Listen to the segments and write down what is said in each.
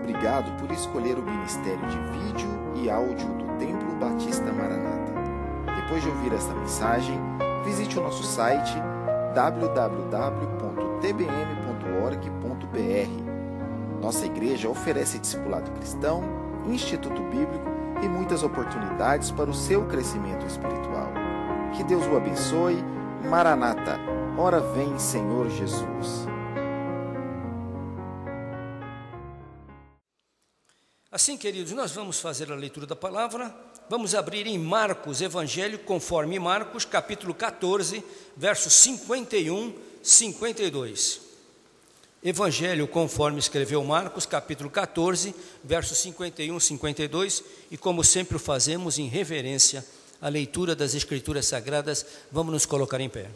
obrigado por escolher o Ministério de Vídeo e Áudio do Templo Batista Maranata. Depois de ouvir esta mensagem, visite o nosso site www.tbm.org.br. Nossa igreja oferece discipulado cristão, instituto bíblico e muitas oportunidades para o seu crescimento espiritual. Que Deus o abençoe. Maranata, ora vem, Senhor Jesus. Assim, queridos, nós vamos fazer a leitura da palavra. Vamos abrir em Marcos, Evangelho conforme Marcos, capítulo 14, versos 51, 52. Evangelho conforme escreveu Marcos, capítulo 14, versos 51, 52. E como sempre o fazemos, em reverência à leitura das Escrituras Sagradas, vamos nos colocar em pé.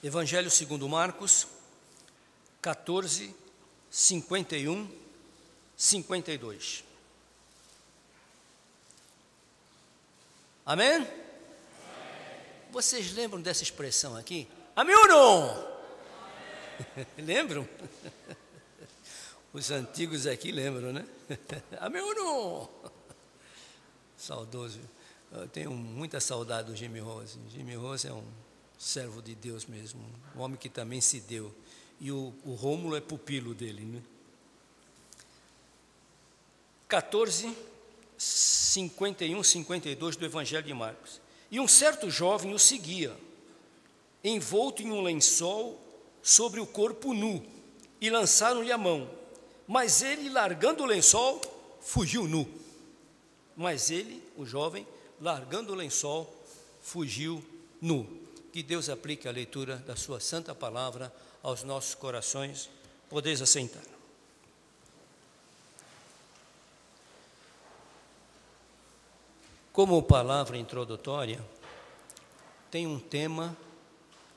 Evangelho segundo Marcos, 14, 51, 52. Amém? Amém? Vocês lembram dessa expressão aqui? Amém ou não? Lembram? Os antigos aqui lembram, né? Amém ou não? Saudoso. Eu tenho muita saudade do Jimmy Rose. Jimmy Rose é um servo de Deus mesmo, um homem que também se deu. E o Rômulo é pupilo dele, né? 14, 51, 52 do Evangelho de Marcos. E um certo jovem o seguia, envolto em um lençol sobre o corpo nu, e lançaram-lhe a mão. Mas ele, largando o lençol, fugiu nu. Mas ele, o jovem, largando o lençol, fugiu nu. Que Deus aplique a leitura da sua santa palavra aos nossos corações. Podeis assentar. Como palavra introdutória, tem um tema.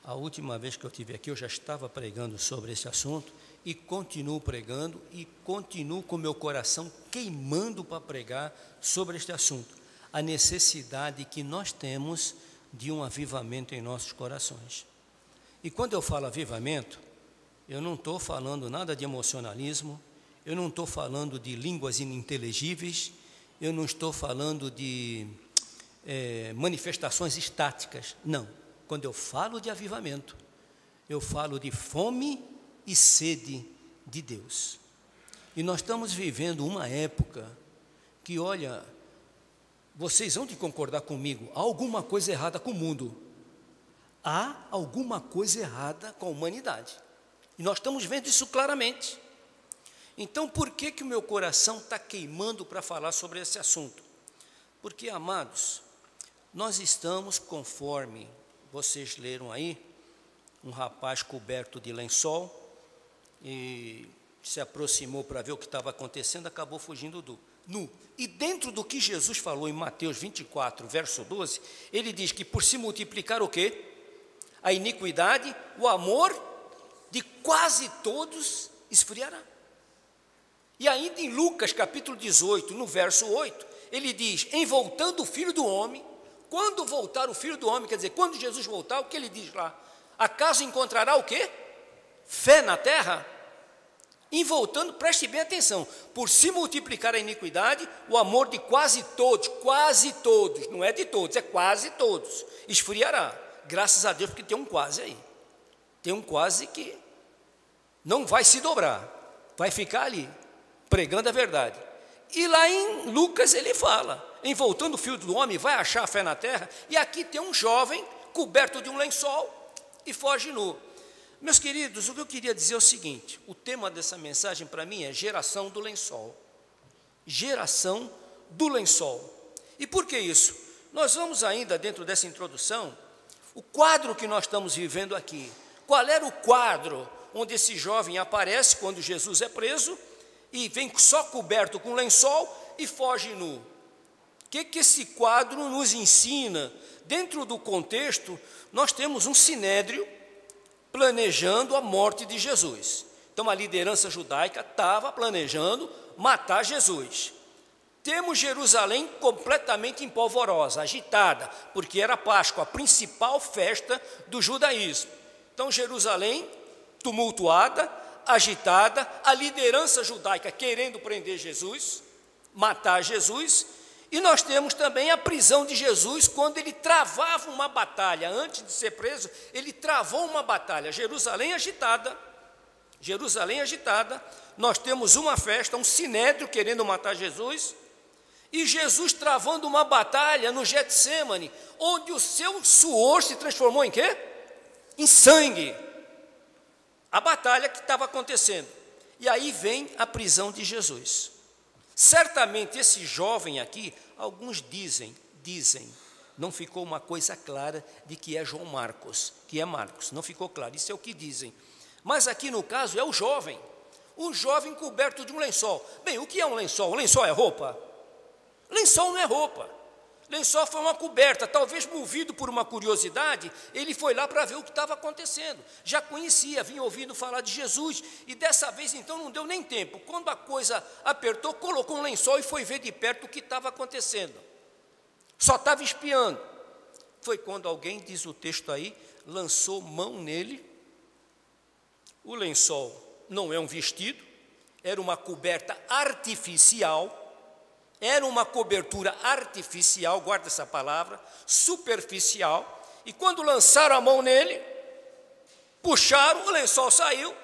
A última vez que eu estive aqui, eu já estava pregando sobre esse assunto e continuo pregando e continuo com meu coração queimando para pregar sobre este assunto. A necessidade que nós temos de um avivamento em nossos corações. E quando eu falo avivamento, eu não estou falando nada de emocionalismo, eu não estou falando de línguas ininteligíveis, eu não estou falando de manifestações estáticas, não. Quando eu falo de avivamento, eu falo de fome e sede de Deus. E nós estamos vivendo uma época que, olha, vocês vão de concordar comigo, há alguma coisa errada com o mundo. Há alguma coisa errada com a humanidade. E nós estamos vendo isso claramente. Então, por que o meu coração está queimando para falar sobre esse assunto? Porque, amados, nós estamos, conforme vocês leram aí, um rapaz coberto de lençol e se aproximou para ver o que estava acontecendo, acabou fugindo nu. E dentro do que Jesus falou em Mateus 24, verso 12, ele diz que por se multiplicar o quê? A iniquidade, o amor de quase todos esfriará. E ainda em Lucas capítulo 18, no verso 8, ele diz, em voltando o Filho do Homem, quando voltar o Filho do Homem, quer dizer, quando Jesus voltar, o que ele diz lá? Acaso encontrará o quê? Fé na terra? Em voltando, preste bem atenção, por se multiplicar a iniquidade, o amor de quase todos, não é de todos, é quase todos, esfriará. Graças a Deus, porque tem um quase aí. Tem um quase que não vai se dobrar, vai ficar ali, pregando a verdade. E lá em Lucas ele fala, em voltando o Filho do Homem, vai achar a fé na terra, e aqui tem um jovem coberto de um lençol e foge nu. Meus queridos, o que eu queria dizer é o seguinte, o tema dessa mensagem para mim é geração do lençol. Geração do lençol. E por que isso? Nós vamos ainda, dentro dessa introdução, o quadro que nós estamos vivendo aqui. Qual era o quadro onde esse jovem aparece quando Jesus é preso e vem só coberto com lençol e foge nu? O que esse quadro nos ensina? Dentro do contexto, nós temos um sinédrio planejando a morte de Jesus. Então a liderança judaica estava planejando matar Jesus. temos Jerusalém completamente empolvorosa, agitada, porque era Páscoa, a principal festa do judaísmo. Então, Jerusalém tumultuada, agitada, a liderança judaica querendo prender Jesus, matar Jesus, e nós temos também a prisão de Jesus, quando ele travava uma batalha, antes de ser preso, ele travou uma batalha. Jerusalém agitada, nós temos uma festa, um sinédrio querendo matar Jesus, e Jesus travando uma batalha no Getsêmani, onde o seu suor se transformou em quê? Em sangue. A batalha que estava acontecendo. E aí vem a prisão de Jesus. Certamente esse jovem aqui, alguns dizem, não ficou uma coisa clara de que é João Marcos, que é Marcos, não ficou claro, isso é o que dizem. Mas aqui no caso é o jovem coberto de um lençol. Bem, o que é um lençol? O lençol é roupa? Lençol não é roupa. Lençol foi uma coberta, talvez movido por uma curiosidade, ele foi lá para ver o que estava acontecendo. Já conhecia, vinha ouvindo falar de Jesus, e dessa vez então não deu nem tempo. Quando a coisa apertou, colocou um lençol e foi ver de perto o que estava acontecendo. Só estava espiando. Foi quando alguém, diz o texto aí, lançou mão nele. O lençol não é um vestido, era uma coberta artificial, era uma cobertura artificial, guarda essa palavra, superficial, e quando lançaram a mão nele, puxaram, o lençol saiu,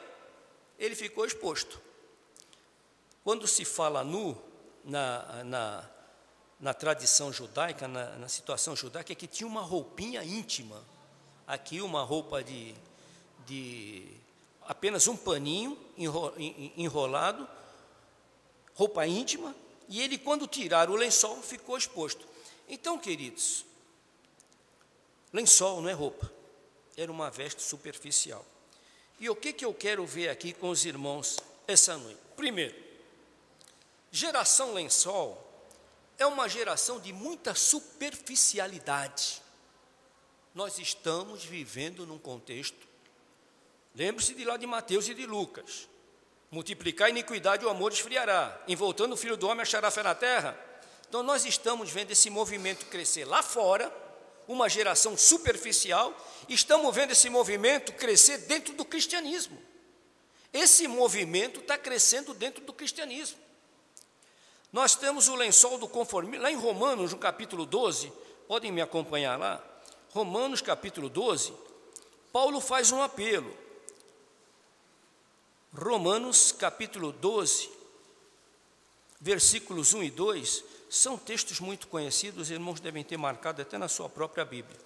ele ficou exposto. Quando se fala nu, na tradição judaica, na situação judaica, é que tinha uma roupinha íntima, aqui uma roupa de apenas um paninho enrolado, roupa íntima, e ele, quando tiraram o lençol, ficou exposto. Então, queridos, lençol não é roupa, era uma veste superficial. E o que eu quero ver aqui com os irmãos essa noite? Primeiro, geração lençol é uma geração de muita superficialidade. Nós estamos vivendo num contexto, lembre-se de lá de Mateus e de Lucas, multiplicar a iniquidade e o amor esfriará, em voltando o Filho do Homem achará fé na terra. Então nós estamos vendo esse movimento crescer lá fora, uma geração superficial, estamos vendo esse movimento crescer dentro do cristianismo. Esse movimento está crescendo dentro do cristianismo. Nós temos o lençol do conformismo, lá em Romanos, no capítulo 12, podem me acompanhar lá, Romanos capítulo 12, Paulo faz um apelo. Romanos capítulo 12, versículos 1 e 2, são textos muito conhecidos, os irmãos devem ter marcado até na sua própria Bíblia.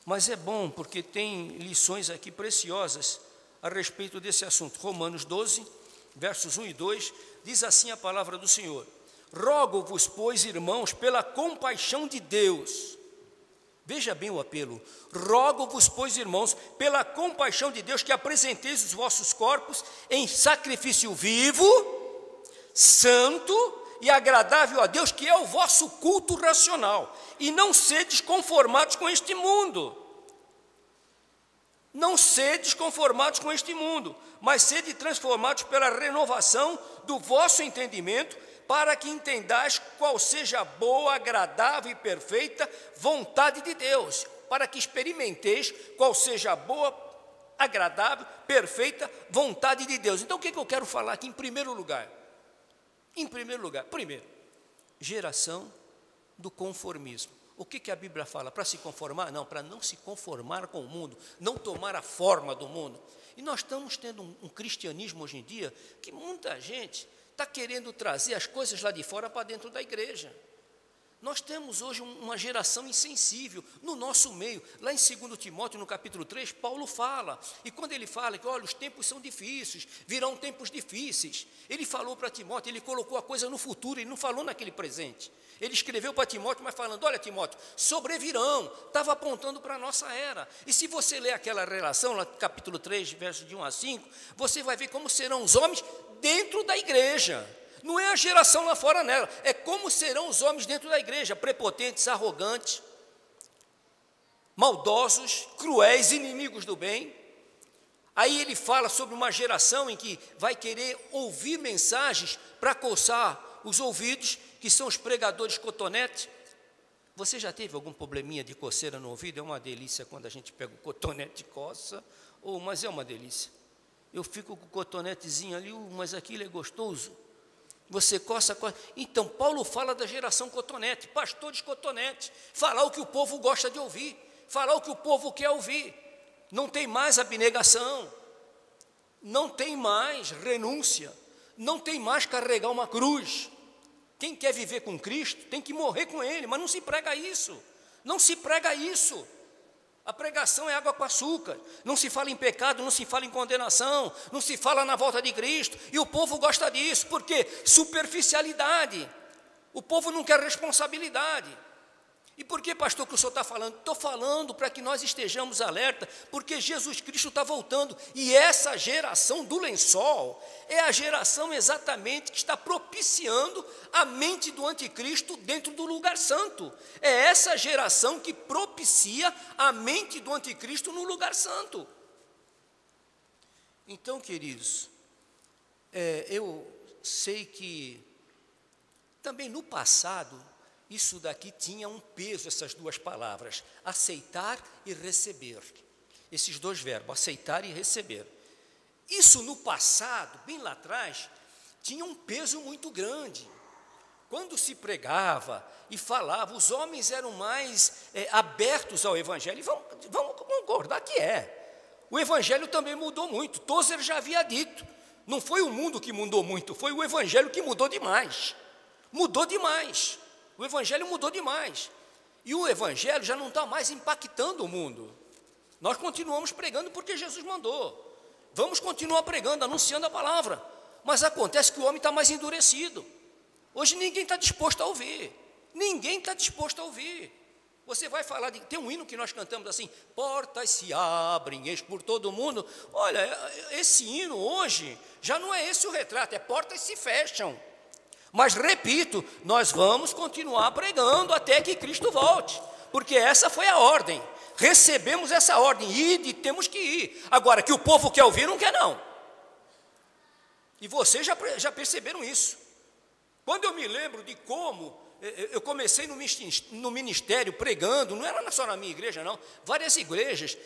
Mas é bom porque tem lições aqui preciosas a respeito desse assunto. Romanos 12, versos 1 e 2, diz assim a palavra do Senhor: rogo-vos, pois, irmãos, pela compaixão de Deus. Veja bem o apelo. Rogo-vos, pois, irmãos, pela compaixão de Deus, que apresenteis os vossos corpos em sacrifício vivo, santo e agradável a Deus, que é o vosso culto racional. E não sedes conformados com este mundo. Não sedes conformados com este mundo, mas sede transformados pela renovação do vosso entendimento, para que entendais qual seja a boa, agradável e perfeita vontade de Deus, para que experimenteis qual seja a boa, agradável, perfeita vontade de Deus. Então, o que eu quero falar aqui em primeiro lugar? Primeiro, geração do conformismo. O que a Bíblia fala? Para se conformar? Não, para não se conformar com o mundo, não tomar a forma do mundo. E nós estamos tendo um cristianismo hoje em dia que muita gente está querendo trazer as coisas lá de fora para dentro da igreja. Nós temos hoje uma geração insensível no nosso meio. Lá em 2 Timóteo, no capítulo 3, Paulo fala, e quando ele fala que, olha, os tempos são difíceis, virão tempos difíceis, ele falou para Timóteo, ele colocou a coisa no futuro, ele não falou naquele presente. Ele escreveu para Timóteo, mas falando, olha, Timóteo, sobrevirão, estava apontando para a nossa era. E se você ler aquela relação, lá, capítulo 3, versos de 1 a 5, você vai ver como serão os homens dentro da igreja. Não é a geração lá fora nela, é como serão os homens dentro da igreja, prepotentes, arrogantes, maldosos, cruéis, inimigos do bem. Aí ele fala sobre uma geração em que vai querer ouvir mensagens para coçar os ouvidos que são os pregadores cotonete. Você já teve algum probleminha de coceira no ouvido? É uma delícia quando a gente pega o cotonete e coça, mas é uma delícia. Eu fico com o cotonetezinho ali, mas aquilo é gostoso. Você coça. Então, Paulo fala da geração cotonete, pastores cotonete, falar o que o povo gosta de ouvir, falar o que o povo quer ouvir. Não tem mais abnegação, não tem mais renúncia, não tem mais carregar uma cruz. Quem quer viver com Cristo tem que morrer com Ele, mas não se prega isso, não se prega isso. A pregação é água com açúcar, não se fala em pecado, não se fala em condenação, não se fala na volta de Cristo, e o povo gosta disso, porque superficialidade, o povo não quer responsabilidade. E por que, pastor, que o senhor está falando? Estou falando para que nós estejamos alerta, porque Jesus Cristo está voltando, e essa geração do lençol é a geração exatamente que está propiciando a mente do anticristo dentro do lugar santo. É essa geração que propicia a mente do anticristo no lugar santo. Então, queridos, eu sei que também no passado, isso daqui tinha um peso, essas duas palavras, aceitar e receber. Esses dois verbos, aceitar e receber. Isso no passado, bem lá atrás, tinha um peso muito grande. Quando se pregava e falava, os homens eram mais abertos ao Evangelho. E vamos concordar que é. O Evangelho também mudou muito. Tozer já havia dito. Não foi o mundo que mudou muito, foi o Evangelho que mudou demais. Mudou demais. O Evangelho mudou demais. E o Evangelho já não está mais impactando o mundo. Nós continuamos pregando porque Jesus mandou. Vamos continuar pregando, anunciando a palavra. Mas acontece que o homem está mais endurecido. Hoje ninguém está disposto a ouvir. Ninguém está disposto a ouvir. Você vai falar tem um hino que nós cantamos assim, portas se abrem, eis por todo mundo. Olha, esse hino hoje, já não é esse o retrato, é portas se fecham. Mas, repito, nós vamos continuar pregando até que Cristo volte, porque essa foi a ordem, recebemos essa ordem, ide, temos que ir. Agora, que o povo quer ouvir, não quer não. E vocês já perceberam isso. Quando eu me lembro de como eu comecei no ministério pregando, não era só na minha igreja não, várias igrejas,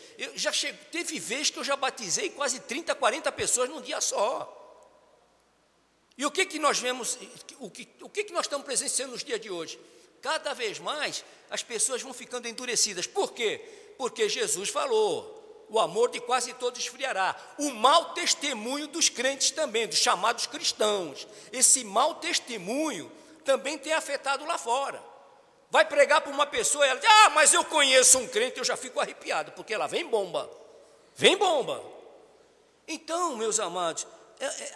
teve vez que eu já batizei quase 30, 40 pessoas num dia só. E o que nós vemos, o que nós estamos presenciando nos dias de hoje? Cada vez mais as pessoas vão ficando endurecidas. Por quê? Porque Jesus falou, o amor de quase todos esfriará. O mau testemunho dos crentes também, dos chamados cristãos. Esse mau testemunho também tem afetado lá fora. Vai pregar para uma pessoa e ela diz, mas eu conheço um crente, eu já fico arrepiado, porque lá vem bomba. Vem bomba. Então, meus amados,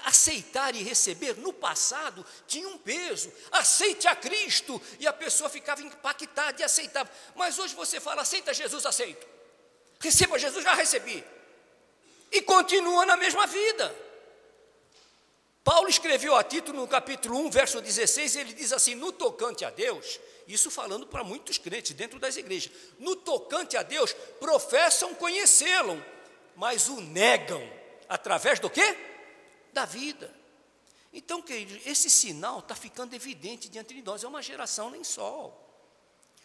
aceitar e receber, no passado, tinha um peso. Aceite a Cristo, e a pessoa ficava impactada e aceitava. Mas hoje você fala, aceita Jesus, aceito. Receba Jesus, já recebi. E continua na mesma vida. Paulo escreveu a Tito no capítulo 1, verso 16, ele diz assim, no tocante a Deus, isso falando para muitos crentes dentro das igrejas, no tocante a Deus, professam conhecê-lo, mas o negam, através do quê? Da vida. Então, queridos, esse sinal está ficando evidente diante de nós, é uma geração lençol.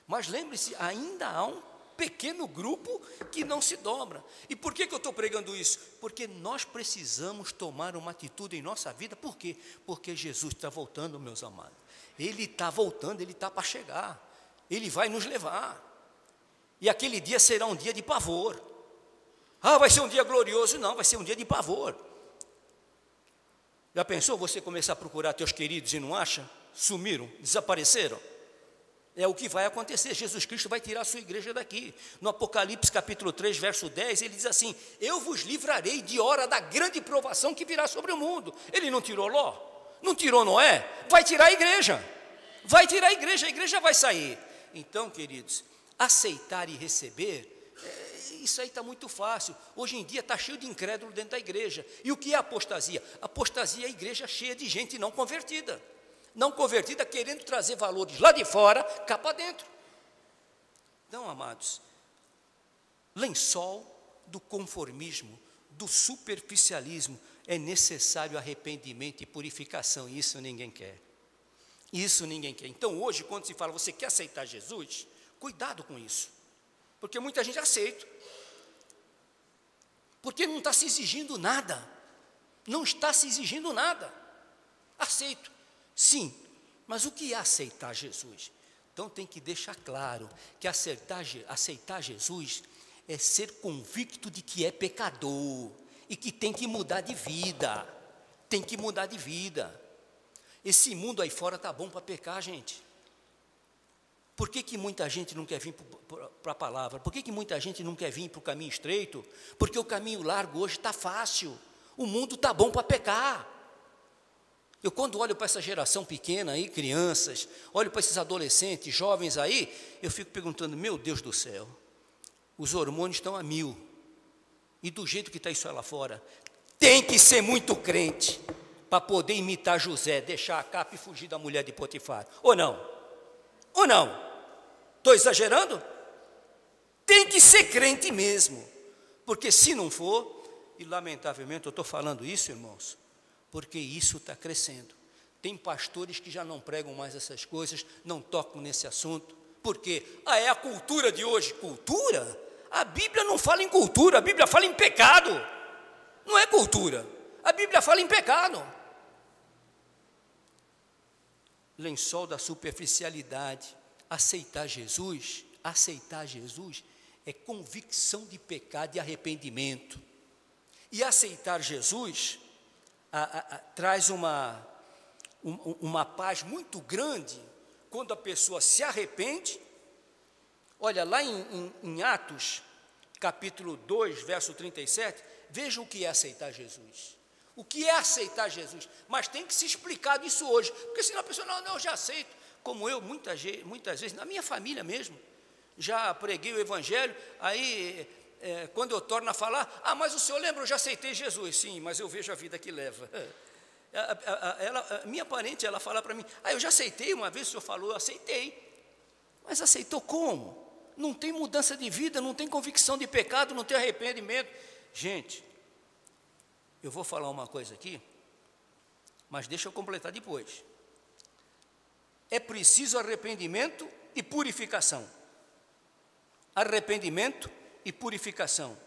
Mas lembre-se, ainda há um pequeno grupo que não se dobra. E por que eu estou pregando isso? Porque nós precisamos tomar uma atitude em nossa vida. Por quê? Porque Jesus está voltando, meus amados. Ele está voltando, ele está para chegar. Ele vai nos levar. E aquele dia será um dia de pavor. Vai ser um dia glorioso? Não, vai ser um dia de pavor. Já pensou você começar a procurar teus queridos e não acha? Sumiram, desapareceram? É o que vai acontecer, Jesus Cristo vai tirar a sua igreja daqui. No Apocalipse capítulo 3, verso 10, ele diz assim, eu vos livrarei de hora da grande provação que virá sobre o mundo. Ele não tirou Ló? Não tirou Noé? Vai tirar a igreja. Vai tirar a igreja vai sair. Então, queridos, aceitar e receber, isso aí está muito fácil. Hoje em dia está cheio de incrédulo dentro da igreja. E o que é apostasia? Apostasia é a igreja cheia de gente não convertida. Não convertida, querendo trazer valores lá de fora, cá para dentro. Então, amados, lençol do conformismo, do superficialismo, é necessário arrependimento e purificação, e isso ninguém quer. Isso ninguém quer. Então hoje, quando se fala, você quer aceitar Jesus? Cuidado com isso. Porque muita gente aceita. Porque não está se exigindo nada. Não está se exigindo nada. Aceito. Sim. Mas o que é aceitar Jesus? Então tem que deixar claro que aceitar Jesus é ser convicto de que é pecador e que tem que mudar de vida. Tem que mudar de vida. Esse mundo aí fora está bom para pecar, gente. Por que muita gente não quer vir para a palavra? Por que muita gente não quer vir para o caminho estreito? Porque o caminho largo hoje está fácil. O mundo está bom para pecar. Eu quando olho para essa geração pequena aí, crianças, olho para esses adolescentes, jovens aí, eu fico perguntando, meu Deus do céu, os hormônios estão a 1000. E do jeito que está isso lá fora, tem que ser muito crente para poder imitar José, deixar a capa e fugir da mulher de Potifar. Ou não? Ou não? Estou exagerando? Tem que ser crente mesmo. Porque se não for, e lamentavelmente eu estou falando isso, irmãos, porque isso está crescendo. Tem pastores que já não pregam mais essas coisas, não tocam nesse assunto. Por quê? É a cultura de hoje. Cultura? A Bíblia não fala em cultura, a Bíblia fala em pecado. Não é cultura. A Bíblia fala em pecado. Lençol da superficialidade. Aceitar Jesus é convicção de pecado e arrependimento. E aceitar Jesus traz uma paz muito grande quando a pessoa se arrepende. Olha, lá em Atos, capítulo 2, verso 37, veja o que é aceitar Jesus. O que é aceitar Jesus? Mas tem que se explicar isso hoje, porque senão a pessoa, não, eu já aceito. Como eu, muitas vezes, na minha família mesmo, já preguei o Evangelho, aí quando eu torno a falar, mas o senhor lembra, eu já aceitei Jesus. Sim, mas eu vejo a vida que leva. Minha parente, ela fala para mim, eu já aceitei, uma vez o senhor falou, eu aceitei. Mas aceitou como? Não tem mudança de vida, não tem convicção de pecado, não tem arrependimento. Gente, eu vou falar uma coisa aqui, mas deixa eu completar depois. É preciso arrependimento e purificação. Arrependimento e purificação.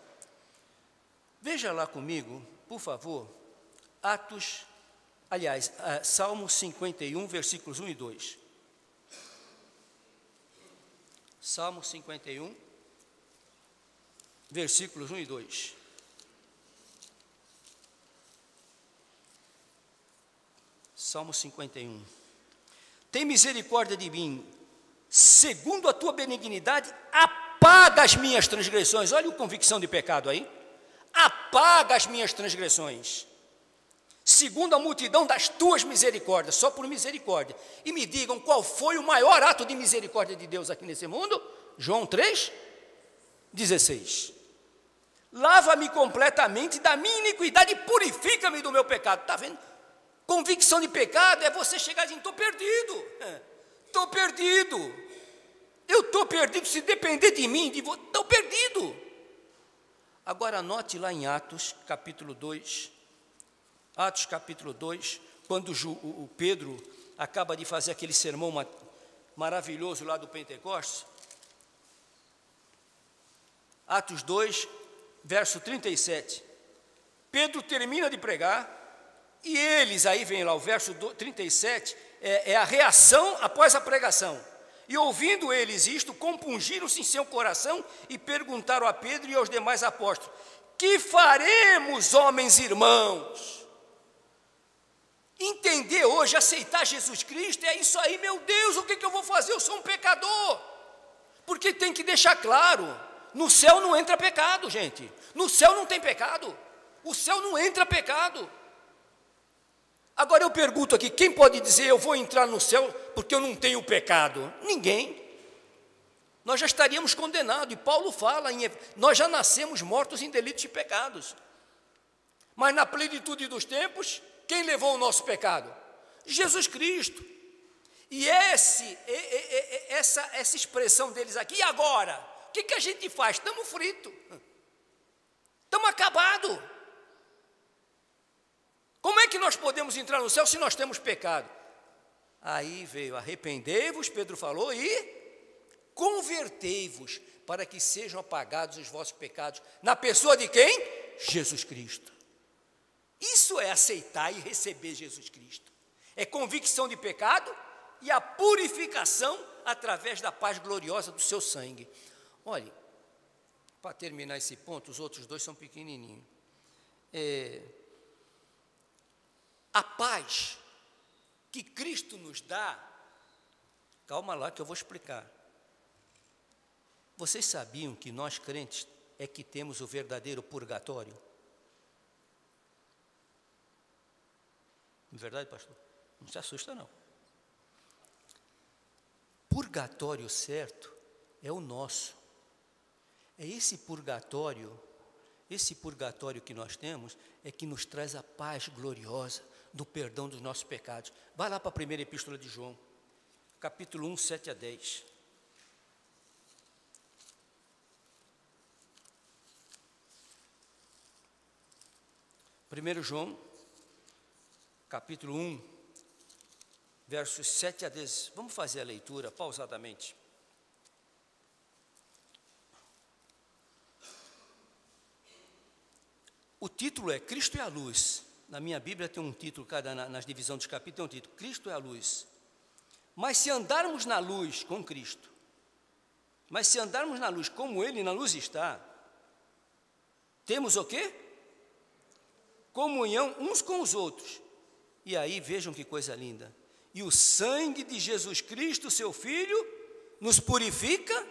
Veja lá comigo, por favor, Salmo 51, versículos 1 e 2. Salmo 51, versículos 1 e 2. Salmo 51. Tem misericórdia de mim, segundo a tua benignidade, apaga as minhas transgressões. Olha a convicção de pecado aí. Apaga as minhas transgressões, segundo a multidão das tuas misericórdias, só por misericórdia. E me digam qual foi o maior ato de misericórdia de Deus aqui nesse mundo? João 3:16. Lava-me completamente da minha iniquidade e purifica-me do meu pecado. Está vendo? Convicção de pecado é você chegar e dizer, estou perdido, eu estou perdido, se depender de mim, estou perdido. Agora anote lá em Atos capítulo 2, quando o Pedro acaba de fazer aquele sermão maravilhoso lá do Pentecostes. Atos 2, verso 37. Pedro termina de pregar, e eles, aí vem lá o verso 37, é a reação após a pregação. E ouvindo eles isto, compungiram-se em seu coração e perguntaram a Pedro e aos demais apóstolos, que faremos, homens e irmãos? Entender hoje, aceitar Jesus Cristo, é isso aí, meu Deus, o que eu vou fazer? Eu sou um pecador. Porque tem que deixar claro, no céu não entra pecado, gente. No céu não tem pecado. O céu não entra pecado. Agora eu pergunto aqui, quem pode dizer eu vou entrar no céu porque eu não tenho pecado? Ninguém. Nós já estaríamos condenados, e Paulo fala, nós já nascemos mortos em delitos e pecados. Mas na plenitude dos tempos, quem levou o nosso pecado? Jesus Cristo. E essa expressão deles aqui, e agora? O que a gente faz? Estamos fritos. Estamos acabados. Como é que nós podemos entrar no céu se nós temos pecado? Aí veio, arrependei-vos, Pedro falou, e convertei-vos, para que sejam apagados os vossos pecados. Na pessoa de quem? Jesus Cristo. Isso é aceitar e receber Jesus Cristo. É convicção de pecado e a purificação através da paz gloriosa do seu sangue. Olha, para terminar esse ponto, os outros dois são pequenininhos. A paz que Cristo nos dá, calma lá que eu vou explicar. Vocês sabiam que nós crentes é que temos o verdadeiro purgatório? Não é verdade, pastor? Não se assusta, não. Purgatório certo é o nosso. É esse purgatório que nós temos, é que nos traz a paz gloriosa do perdão dos nossos pecados. Vai lá para a primeira epístola de João, capítulo 1, 7 a 10. Primeiro João, capítulo 1, versos 7 a 10. Vamos fazer a leitura pausadamente. O título é Cristo é a luz. Na minha Bíblia tem um título, nas divisões dos capítulos tem um título, Cristo é a luz. Mas se andarmos na luz com Cristo, mas se andarmos na luz como Ele na luz está, temos o quê? Comunhão uns com os outros. E aí vejam que coisa linda. E o sangue de Jesus Cristo, seu Filho, nos purifica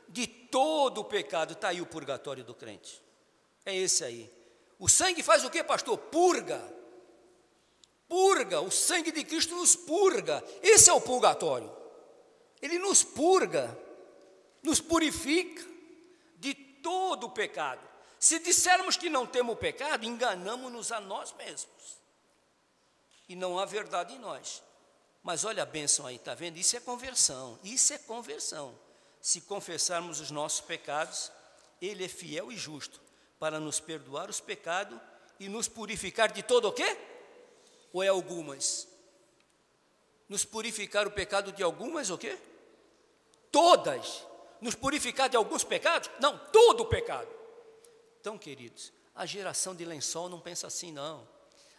de todo o pecado. Está aí o purgatório do crente. É esse aí. O sangue faz o quê, pastor? Purga. Purga. O sangue de Cristo nos purga. Esse é o purgatório. Ele nos purga, nos purifica de todo o pecado. Se dissermos que não temos pecado, enganamos-nos a nós mesmos. E não há verdade em nós. Mas olha a bênção aí, está vendo? Isso é conversão, isso é conversão. Se confessarmos os nossos pecados, Ele é fiel e justo para nos perdoar os pecados e nos purificar de todo o quê? Ou é algumas? Nos purificar o pecado de algumas o quê? Todas. Nos purificar de alguns pecados? Não, todo o pecado. Então, queridos, a geração de lençol não pensa assim, não.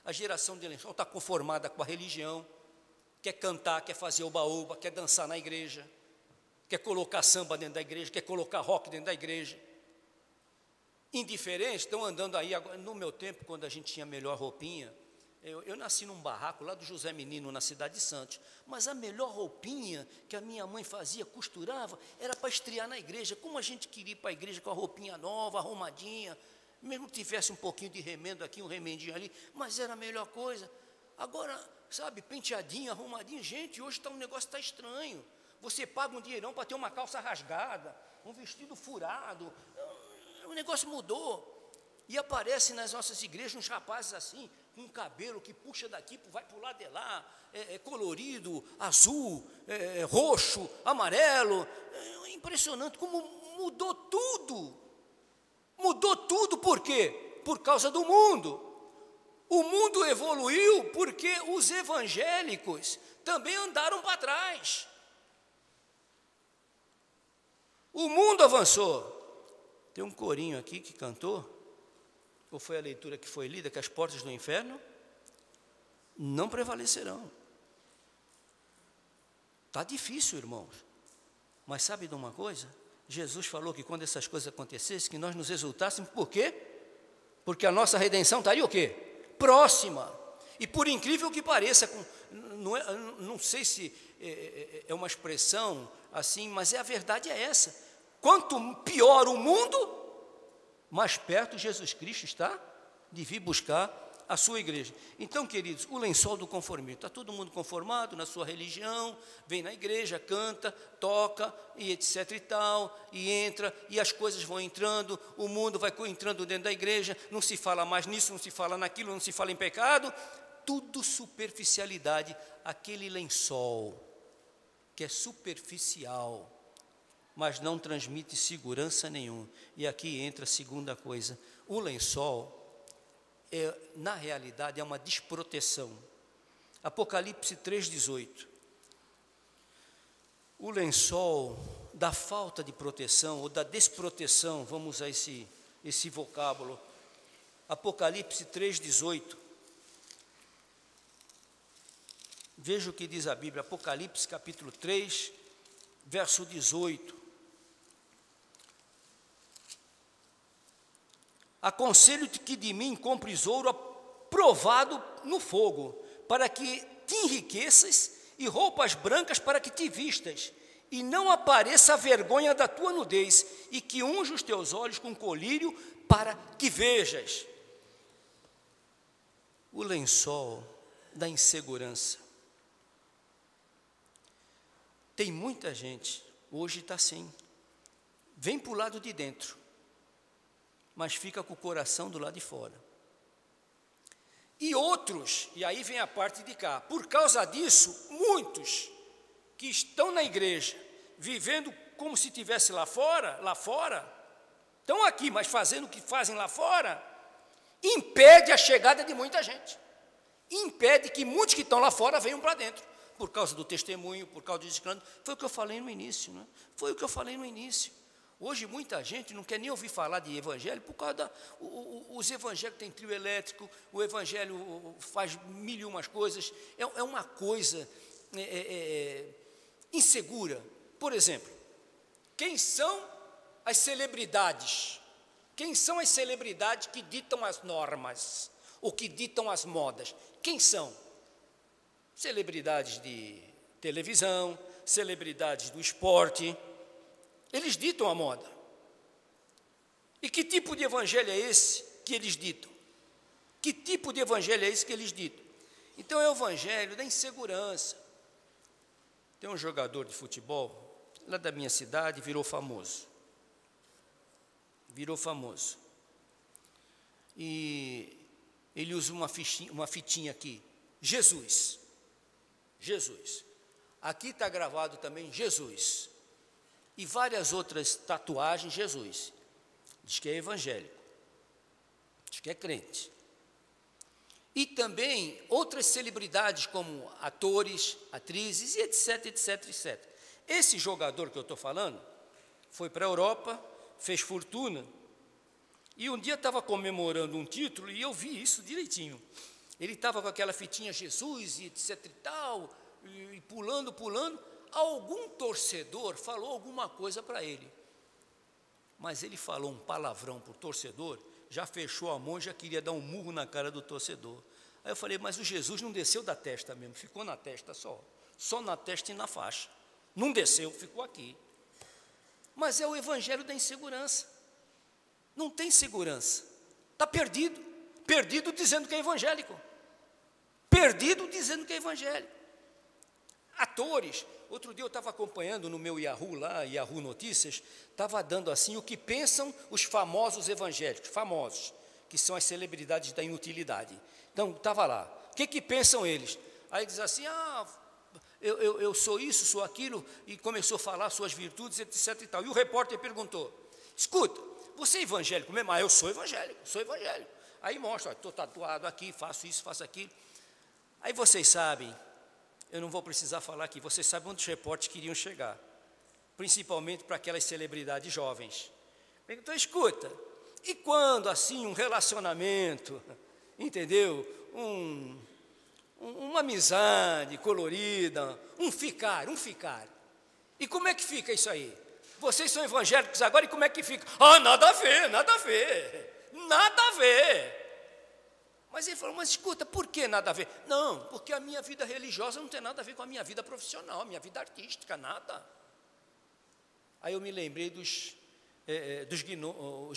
A geração de lençol está conformada com a religião, quer cantar, quer fazer oba-oba, quer dançar na igreja, quer colocar samba dentro da igreja, quer colocar rock dentro da igreja. Indiferentes, estão andando aí, agora, no meu tempo, quando a gente tinha melhor roupinha, eu nasci num barraco lá do José Menino, na cidade de Santos, mas a melhor roupinha que a minha mãe fazia, costurava, era para estrear na igreja. Como a gente queria ir para a igreja com a roupinha nova, arrumadinha, mesmo que tivesse um pouquinho de remendo aqui, um remendinho ali, mas era a melhor coisa. Agora, sabe, penteadinho, arrumadinho, gente, hoje o negócio está estranho. Você paga um dinheirão para ter uma calça rasgada, um vestido furado, o negócio mudou. E aparece nas nossas igrejas uns rapazes assim, com um cabelo que puxa daqui, vai para o lado de lá, colorido, azul, roxo, amarelo. É impressionante como mudou tudo. Mudou tudo por quê? Por causa do mundo. O mundo evoluiu porque os evangélicos também andaram para trás. O mundo avançou. Tem um corinho aqui que cantou, ou foi a leitura que foi lida, que as portas do inferno não prevalecerão. Está difícil, irmãos. Mas sabe de uma coisa? Jesus falou que quando essas coisas acontecessem, que nós nos exultássemos, por quê? Porque a nossa redenção estaria o quê? Próxima. E por incrível que pareça, não sei se é uma expressão assim, mas a verdade é essa. Quanto pior o mundo, mais perto Jesus Cristo está de vir buscar a sua igreja. Então, queridos, o lençol do conformismo, está todo mundo conformado na sua religião, vem na igreja, canta, toca, e etc e tal, e entra, e as coisas vão entrando, o mundo vai entrando dentro da igreja, não se fala mais nisso, não se fala naquilo, não se fala em pecado, tudo superficialidade, aquele lençol que é superficial, mas não transmite segurança nenhuma. E aqui entra a segunda coisa, o lençol, na realidade, é uma desproteção. Apocalipse 3,18, o lençol da falta de proteção ou da desproteção, vamos usar esse vocábulo. Apocalipse 3,18. Veja o que diz a Bíblia, Apocalipse capítulo 3, verso 18. Aconselho-te que de mim compres ouro provado no fogo, para que te enriqueças, e roupas brancas para que te vistas, e não apareça a vergonha da tua nudez, e que unja os teus olhos com colírio, para que vejas. O lençol da insegurança. Tem muita gente, hoje está assim, vem para o lado de dentro, mas fica com o coração do lado de fora. E outros, e aí vem a parte de cá, por causa disso, muitos que estão na igreja, vivendo como se estivesse lá fora, estão aqui, mas fazendo o que fazem lá fora, impede a chegada de muita gente, impede que muitos que estão lá fora venham para dentro, por causa do testemunho, por causa do escândalo. Foi o que eu falei no início, né? Foi o que eu falei no início. Hoje muita gente não quer nem ouvir falar de evangelho, por causa os evangélicos têm trio elétrico, o evangelho faz mil e umas coisas, é uma coisa insegura. Por exemplo, quem são as celebridades? Quem são as celebridades que ditam as normas, ou que ditam as modas? Quem são? Celebridades de televisão, celebridades do esporte, eles ditam a moda. E que tipo de evangelho é esse que eles ditam? Que tipo de evangelho é esse que eles ditam? Então é o evangelho da insegurança. Tem um jogador de futebol, lá da minha cidade, virou famoso. E ele usa uma fitinha aqui, Jesus. Aqui está gravado também Jesus. E várias outras tatuagens, Jesus. Diz que é evangélico. Diz que é crente. E também outras celebridades como atores, atrizes e etc. Esse jogador que eu estou falando foi para a Europa, fez fortuna. E um dia estava comemorando um título e eu vi isso direitinho. Ele estava com aquela fitinha Jesus e etc e tal, e pulando. Algum torcedor falou alguma coisa para ele. Mas ele falou um palavrão para o torcedor, já fechou a mão, já queria dar um murro na cara do torcedor. Aí eu falei, mas o Jesus não desceu da testa mesmo, ficou na testa só na testa e na faixa. Não desceu, ficou aqui. Mas é o evangelho da insegurança. Não tem segurança. Está perdido dizendo que é evangélico. Perdido dizendo que é evangélico. Atores. Outro dia eu estava acompanhando no meu Yahoo lá, Yahoo Notícias, estava dando assim o que pensam os famosos evangélicos, famosos, que são as celebridades da inutilidade. Então, estava lá. O que pensam eles? Aí diz assim, eu sou isso, sou aquilo, e começou a falar suas virtudes, etc e tal. E o repórter perguntou, escuta, você é evangélico mesmo? Eu sou evangélico. Aí mostra, estou tatuado aqui, faço isso, faço aquilo. Aí vocês sabem, eu não vou precisar falar aqui, vocês sabem onde os repórteres queriam chegar, principalmente para aquelas celebridades jovens. Então, escuta, e quando assim um relacionamento, entendeu? Uma amizade colorida, um ficar. E como é que fica isso aí? Vocês são evangélicos agora e como é que fica? Nada a ver. Mas ele falou, mas escuta, por que nada a ver? Não, porque a minha vida religiosa não tem nada a ver com a minha vida profissional, a minha vida artística, nada. Aí eu me lembrei dos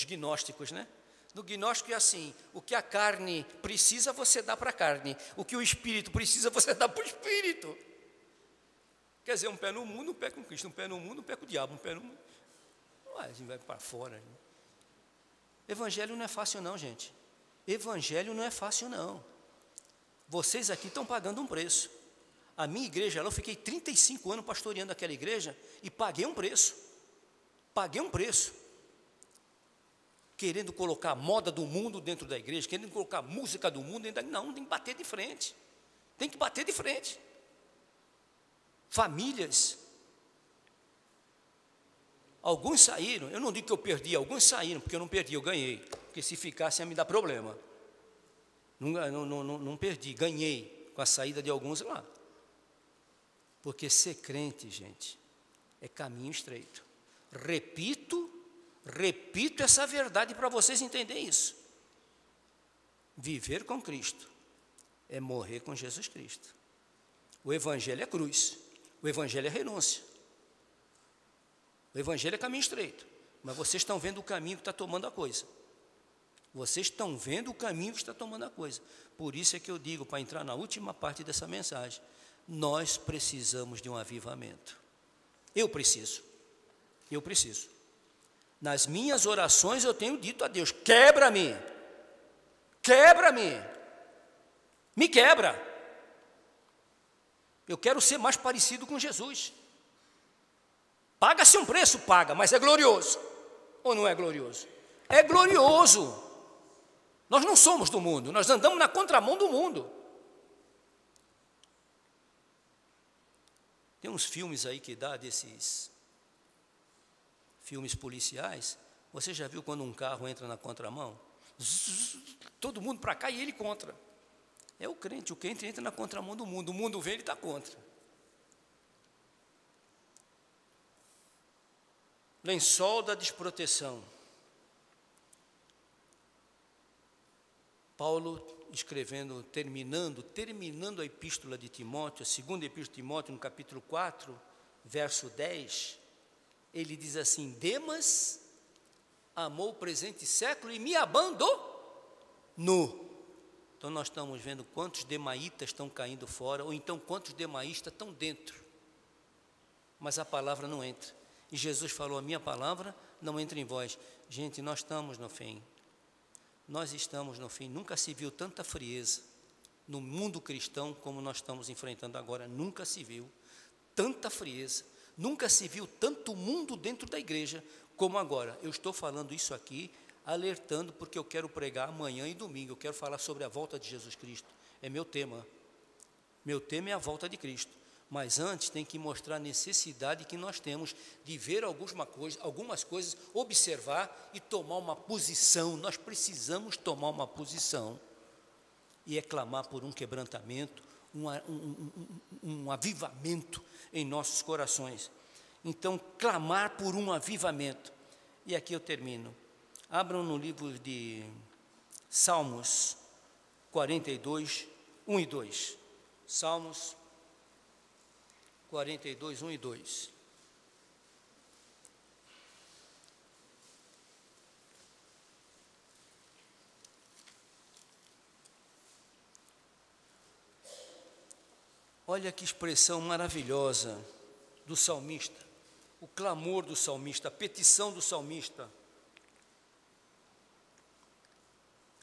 gnósticos, né? No gnóstico é assim, o que a carne precisa, você dá para a carne. O que o espírito precisa, você dá para o espírito. Quer dizer, um pé no mundo, um pé com Cristo. Um pé no mundo, um pé com o diabo. Um pé no mundo. A gente vai para fora. Evangelho não é fácil não, gente. Evangelho não é fácil não. Vocês aqui estão pagando um preço. A minha igreja, eu fiquei 35 anos pastoreando aquela igreja e paguei um preço. Querendo colocar a moda do mundo dentro da igreja, querendo colocar a música do mundo dentro da igreja. Não, tem que bater de frente. Famílias Alguns saíram, eu não digo que eu perdi, alguns saíram, porque eu não perdi, eu ganhei. Porque se ficasse ia me dar problema. Não perdi, ganhei com a saída de alguns lá. Porque ser crente, gente, é caminho estreito. Repito essa verdade para vocês entenderem isso. Viver com Cristo é morrer com Jesus Cristo. O Evangelho é cruz, o Evangelho é renúncia. O Evangelho é caminho estreito, mas vocês estão vendo o caminho que está tomando a coisa. Vocês estão vendo o caminho que está tomando a coisa. Por isso é que eu digo, para entrar na última parte dessa mensagem, nós precisamos de um avivamento. Eu preciso. Nas minhas orações eu tenho dito a Deus, quebra-me, me quebra. Eu quero ser mais parecido com Jesus. Paga-se um preço, paga, mas é glorioso. Ou não é glorioso? É glorioso. Nós não somos do mundo, nós andamos na contramão do mundo. Tem uns filmes aí que dá desses filmes policiais. Você já viu quando um carro entra na contramão? Todo mundo para cá e ele contra. É o crente entra na contramão do mundo. O mundo vem, ele está contra. Lençol da desproteção. Paulo escrevendo, terminando a epístola de Timóteo, a segunda epístola de Timóteo, no capítulo 4, verso 10, ele diz assim, Demas amou o presente século e me abandonou. Então nós estamos vendo quantos demaítas estão caindo fora, ou então quantos demaístas estão dentro. Mas a palavra não entra. E Jesus falou, a minha palavra não entra em vós. Gente, nós estamos no fim. Nós estamos no fim. Nunca se viu tanta frieza no mundo cristão como nós estamos enfrentando agora. Nunca se viu tanta frieza. Nunca se viu tanto mundo dentro da igreja como agora. Eu estou falando isso aqui, alertando, porque eu quero pregar amanhã e domingo. Eu quero falar sobre a volta de Jesus Cristo. É meu tema. Meu tema é a volta de Cristo. Mas antes tem que mostrar a necessidade que nós temos de ver algumas coisas, observar e tomar uma posição. Nós precisamos tomar uma posição e clamar por um quebrantamento, um avivamento em nossos corações. Então, clamar por um avivamento. E aqui eu termino. Abram no livro de Salmos 42, 1 e 2. Salmos 42, 1 e 2. Olha que expressão maravilhosa do salmista, o clamor do salmista, a petição do salmista.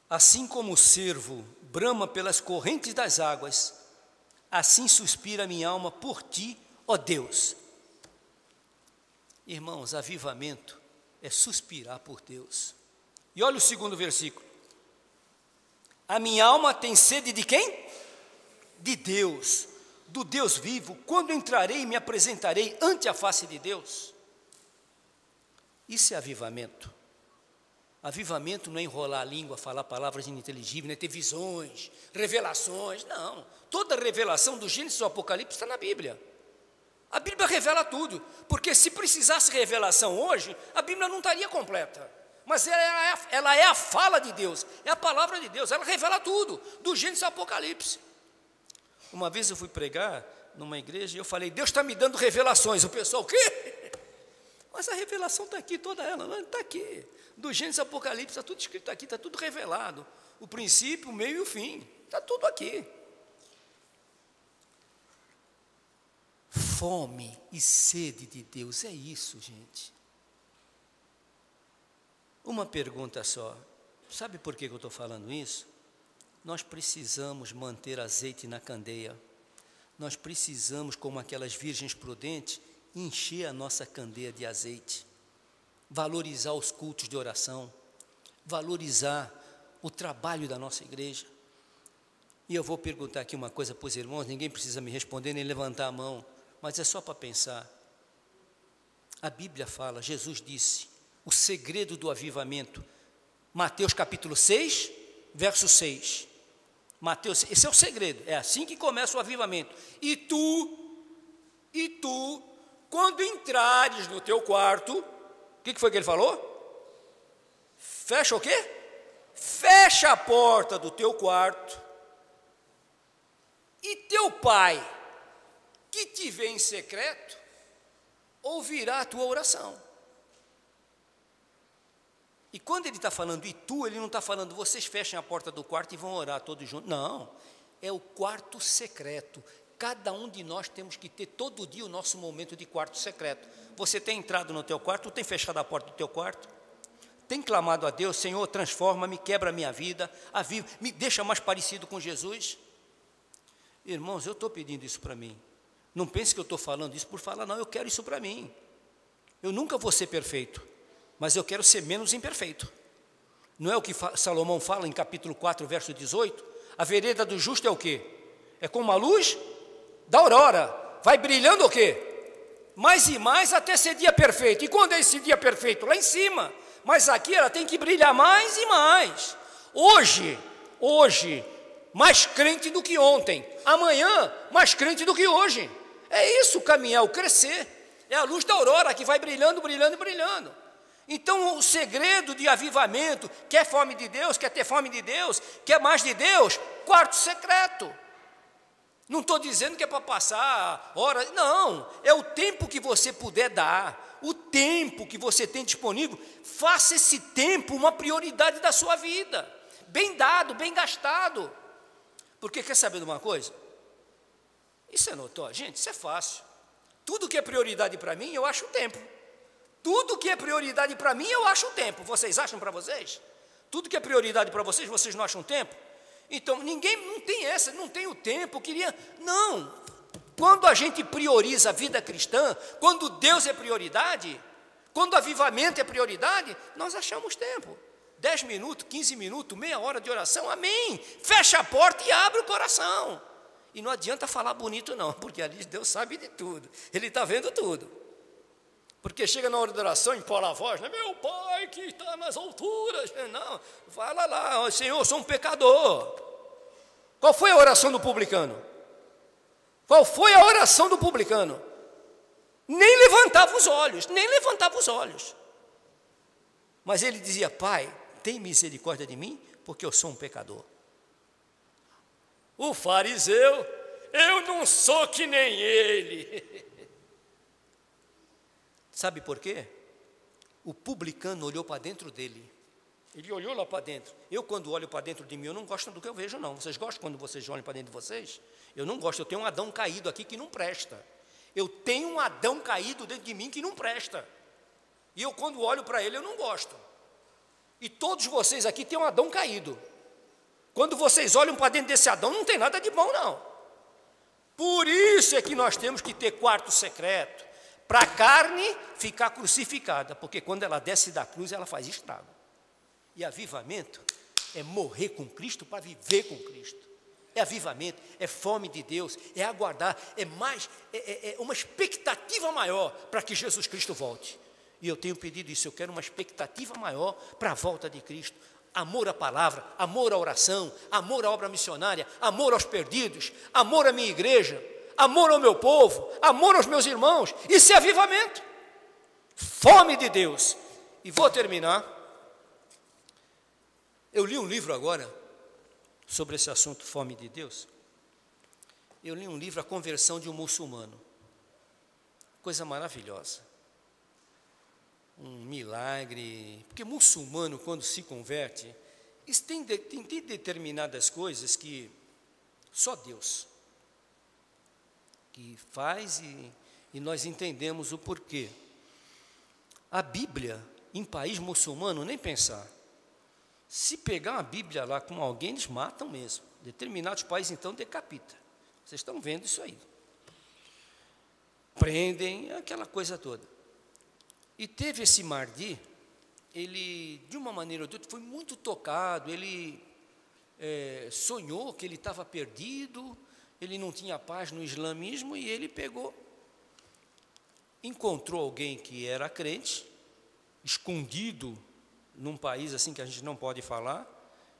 Assim como o cervo brama pelas correntes das águas, assim suspira a minha alma por ti, ó Deus. Irmãos, avivamento é suspirar por Deus. E olha o segundo versículo. A minha alma tem sede de quem? De Deus, do Deus vivo. Quando entrarei e me apresentarei ante a face de Deus? Isso é avivamento. Avivamento não é enrolar a língua, falar palavras ininteligíveis, não é ter visões, revelações, não. Toda revelação do Gênesis ao Apocalipse está na Bíblia. A Bíblia revela tudo, porque se precisasse revelação hoje, a Bíblia não estaria completa. Mas ela é a fala de Deus, é a palavra de Deus, ela revela tudo, do Gênesis ao Apocalipse. Uma vez eu fui pregar numa igreja e eu falei, Deus está me dando revelações. O pessoal, o quê? Mas a revelação está aqui, toda ela, não está aqui. Do Gênesis ao Apocalipse, está tudo escrito aqui, está tudo revelado. O princípio, o meio e o fim, está tudo aqui. Fome e sede de Deus, é isso, gente. Uma pergunta só, sabe por que eu estou falando isso? Nós precisamos manter azeite na candeia. Nós precisamos, como aquelas virgens prudentes, encher a nossa candeia de azeite. Valorizar os cultos de oração, valorizar o trabalho da nossa igreja. E eu vou perguntar aqui uma coisa para os irmãos, ninguém precisa me responder nem levantar a mão, mas é só para pensar. A Bíblia fala, Jesus disse, o segredo do avivamento. Mateus capítulo 6, verso 6. Mateus, esse é o segredo, é assim que começa o avivamento. E tu, quando entrares no teu quarto, o que foi que ele falou? Fecha o quê? Fecha a porta do teu quarto, e teu pai, que te vê em secreto, ouvirá a tua oração. E quando ele está falando e tu, ele não está falando vocês fechem a porta do quarto e vão orar todos juntos. Não, é o quarto secreto. Cada um de nós temos que ter todo dia o nosso momento de quarto secreto. Você tem entrado no teu quarto, tem fechado a porta do teu quarto? Tem clamado a Deus, Senhor, transforma-me, quebra a minha vida, aviva, me deixa mais parecido com Jesus? Irmãos, eu estou pedindo isso para mim. Não pense que eu estou falando isso por falar, não, eu quero isso para mim. Eu nunca vou ser perfeito, mas eu quero ser menos imperfeito. Não é o que Salomão fala em capítulo 4, verso 18? A vereda do justo é o quê? É como a luz da aurora, vai brilhando o quê? Mais e mais até ser dia perfeito. E quando é esse dia perfeito? Lá em cima. Mas aqui ela tem que brilhar mais e mais. Hoje, mais crente do que ontem. Amanhã, mais crente do que hoje. É isso, caminhar, o crescer. É a luz da aurora que vai brilhando, brilhando, brilhando. Então, o segredo de avivamento, quer fome de Deus, quer ter fome de Deus, quer mais de Deus, quarto secreto. Não estou dizendo que é para passar horas, não, é o tempo que você puder dar, o tempo que você tem disponível, faça esse tempo uma prioridade da sua vida, bem dado, bem gastado. Porque quer saber de uma coisa? Isso é notório, gente, isso é fácil. Tudo que é prioridade para mim, eu acho tempo. Tudo que é prioridade para mim, eu acho tempo. Vocês acham para vocês? Tudo que é prioridade para vocês, vocês não acham tempo? Então, ninguém não tem essa, não tem o tempo, queria... Não, quando a gente prioriza a vida cristã, quando Deus é prioridade, quando o avivamento é prioridade, nós achamos tempo. 10 minutos, 15 minutos, meia hora de oração, amém. Fecha a porta e abre o coração. E não adianta falar bonito não, porque ali Deus sabe de tudo, Ele está vendo tudo. Porque chega na hora da oração, empola a voz, né? Meu Pai que está nas alturas. Não, fala lá, Senhor, eu sou um pecador. Qual foi a oração do publicano? Qual foi a oração do publicano? Nem levantava os olhos, nem levantava os olhos. Mas ele dizia, Pai, tem misericórdia de mim, porque eu sou um pecador. O fariseu, eu não sou que nem ele. Sabe por quê? O publicano olhou para dentro dele. Ele olhou lá para dentro. Eu, quando olho para dentro de mim, eu não gosto do que eu vejo, não. Vocês gostam quando vocês olham para dentro de vocês? Eu não gosto. Eu tenho um Adão caído aqui que não presta. Eu tenho um Adão caído dentro de mim que não presta. E eu, quando olho para ele, eu não gosto. E todos vocês aqui têm um Adão caído. Quando vocês olham para dentro desse Adão, não tem nada de bom, não. Por isso é que nós temos que ter quarto secreto, para a carne ficar crucificada, porque quando ela desce da cruz, ela faz estrago. E avivamento é morrer com Cristo para viver com Cristo. É avivamento, é fome de Deus, é aguardar, é uma expectativa maior para que Jesus Cristo volte. E eu tenho pedido isso, eu quero uma expectativa maior para a volta de Cristo. Amor à palavra, amor à oração, amor à obra missionária, amor aos perdidos, amor à minha igreja, amor ao meu povo, amor aos meus irmãos. Isso é avivamento, fome de Deus. E vou terminar. Eu li um livro agora sobre esse assunto, fome de Deus. Eu li um livro, A Conversão de um Muçulmano. Coisa maravilhosa. Um milagre, porque muçulmano, quando se converte, tem determinadas coisas que só Deus que faz e nós entendemos o porquê. A Bíblia, em país muçulmano, nem pensar. Se pegar uma Bíblia lá com alguém, eles matam mesmo. Determinados países, então, decapita. Vocês estão vendo isso aí. Prendem, aquela coisa toda. E teve esse Mardi, ele, de uma maneira ou de outra, foi muito tocado, ele sonhou que ele estava perdido, ele não tinha paz no islamismo, e ele pegou encontrou alguém que era crente, escondido num país assim que a gente não pode falar,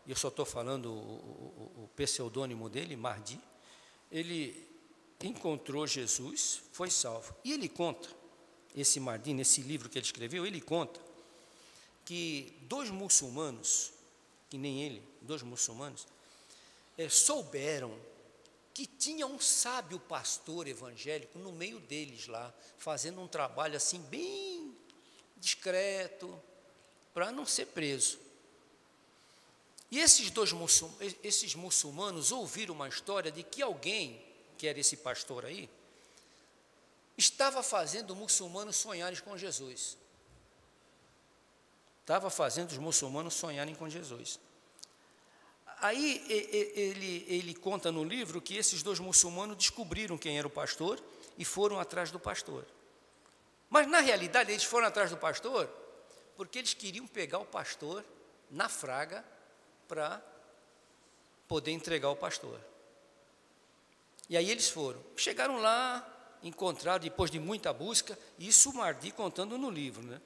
e eu só estou falando o pseudônimo dele, Mardi. Ele encontrou Jesus, foi salvo. E ele conta, esse Mardi, nesse livro que ele escreveu, ele conta que 2 muçulmanos, que nem ele, 2 muçulmanos, souberam que tinha um sábio pastor evangélico no meio deles lá, fazendo um trabalho assim bem discreto, para não ser preso. E esses muçulmanos ouviram uma história de que alguém, que era esse pastor aí, estava fazendo muçulmanos sonharem com Jesus. Estava fazendo os muçulmanos sonharem com Jesus. Aí ele conta no livro que esses 2 muçulmanos descobriram quem era o pastor e foram atrás do pastor. Mas, na realidade, eles foram atrás do pastor porque eles queriam pegar o pastor na fraga para poder entregar o pastor. E aí eles foram. Chegaram lá, encontraram, depois de muita busca, isso o Mardi contando no livro, né?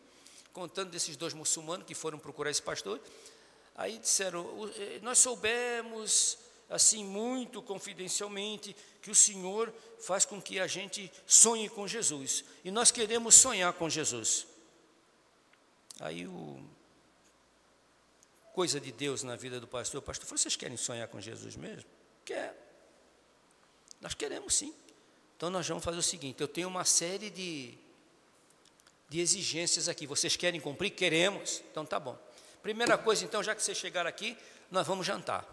Contando desses 2 muçulmanos que foram procurar esse pastor. Aí disseram, nós soubemos, assim, muito confidencialmente, que o Senhor faz com que a gente sonhe com Jesus. E nós queremos sonhar com Jesus. Aí coisa de Deus na vida do pastor. O pastor falou, vocês querem sonhar com Jesus mesmo? Quer. Nós queremos sim. Então nós vamos fazer o seguinte, eu tenho uma série de exigências aqui. Vocês querem cumprir? Queremos. Então tá bom. Primeira coisa, então, já que vocês chegaram aqui, nós vamos jantar.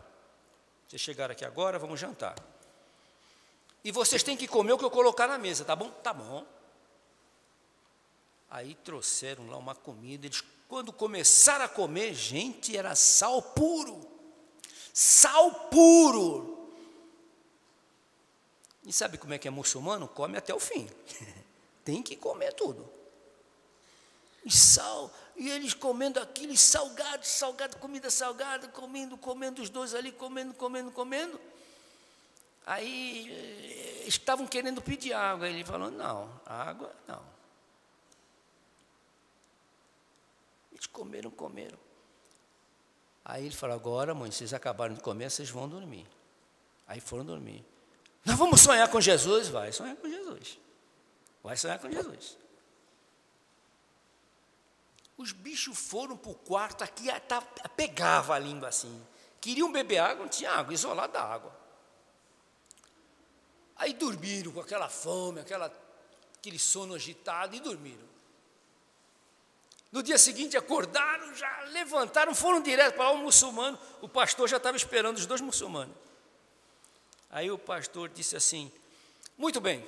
Vocês chegaram aqui agora, vamos jantar. E vocês têm que comer o que eu colocar na mesa, tá bom? Tá bom. Aí trouxeram lá uma comida, eles, quando começaram a comer, gente, era sal puro. Sal puro. E sabe como é que é muçulmano? Come até o fim. Tem que comer tudo. E sal, e eles comendo aquilo, e salgado, comida salgada, comendo os 2 ali, comendo. Aí estavam querendo pedir água, ele falou, não, água não. Eles comeram. Aí ele falou, agora, mãe, vocês acabaram de comer, vocês vão dormir. Aí foram dormir. Nós vamos sonhar com Jesus? Vai sonhar com Jesus. Vai sonhar com Jesus. Os bichos foram para o quarto, aqui pegava a língua assim. Queriam beber água, não tinha água, isolado da água. Aí dormiram com aquela fome, aquele sono agitado, e dormiram. No dia seguinte acordaram, já levantaram, foram direto para lá, um muçulmano, o pastor já estava esperando os 2 muçulmanos. Aí o pastor disse assim, muito bem,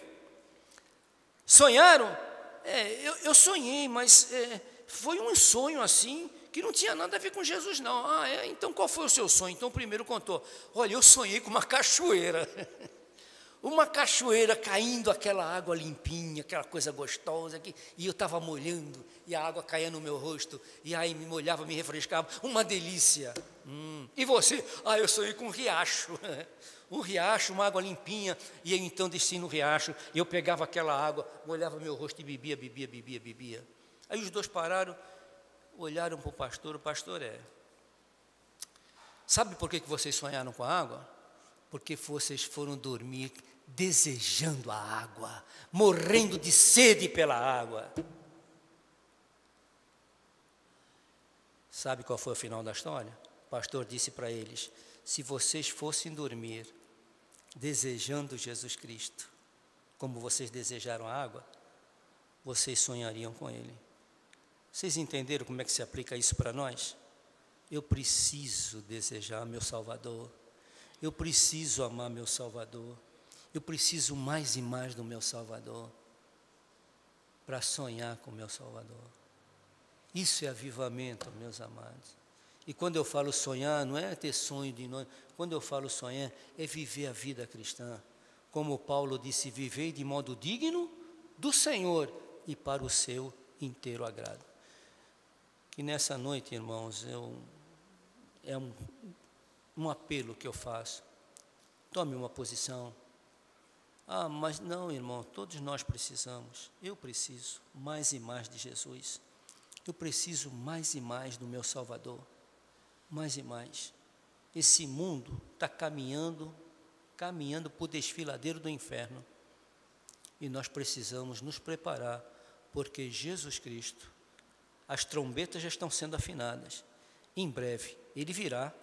sonharam? Eu sonhei, mas foi um sonho assim, que não tinha nada a ver com Jesus não. Então qual foi o seu sonho? Então o primeiro contou, olha, eu sonhei com uma cachoeira. Uma cachoeira caindo, aquela água limpinha, aquela coisa gostosa, e eu estava molhando, e a água caía no meu rosto, e aí me molhava, me refrescava, uma delícia. E você? Eu sonhei com um riacho, um riacho, uma água limpinha, e eu então desci no riacho, e eu pegava aquela água, molhava meu rosto e bebia. Aí os 2 pararam, olharam para o pastor sabe por que vocês sonharam com a água? Porque vocês foram dormir desejando a água, morrendo de sede pela água. Sabe qual foi o final da história? O pastor disse para eles, se vocês fossem dormir desejando Jesus Cristo, como vocês desejaram a água, vocês sonhariam com Ele. Vocês entenderam como é que se aplica isso para nós? Eu preciso desejar meu Salvador. Eu preciso amar meu Salvador. Eu preciso mais e mais do meu Salvador para sonhar com meu Salvador. Isso é avivamento, meus amados. E quando eu falo sonhar, não é ter sonho de noite. Quando eu falo sonhar, é viver a vida cristã. Como Paulo disse, vivei de modo digno do Senhor e para o seu inteiro agrado. Que nessa noite, irmãos, é um apelo que eu faço. Tome uma posição. Ah, mas não, irmão, todos nós precisamos. Eu preciso mais e mais de Jesus. Eu preciso mais e mais do meu Salvador. Mais e mais. Esse mundo está caminhando para o desfiladeiro do inferno. E nós precisamos nos preparar, porque Jesus Cristo, as trombetas já estão sendo afinadas. Em breve, Ele virá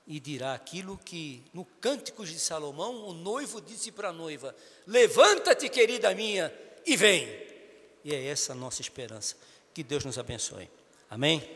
e dirá aquilo que no Cânticos de Salomão, o noivo disse para a noiva: levanta-te, querida minha, e vem. E é essa a nossa esperança. Que Deus nos abençoe. Amém?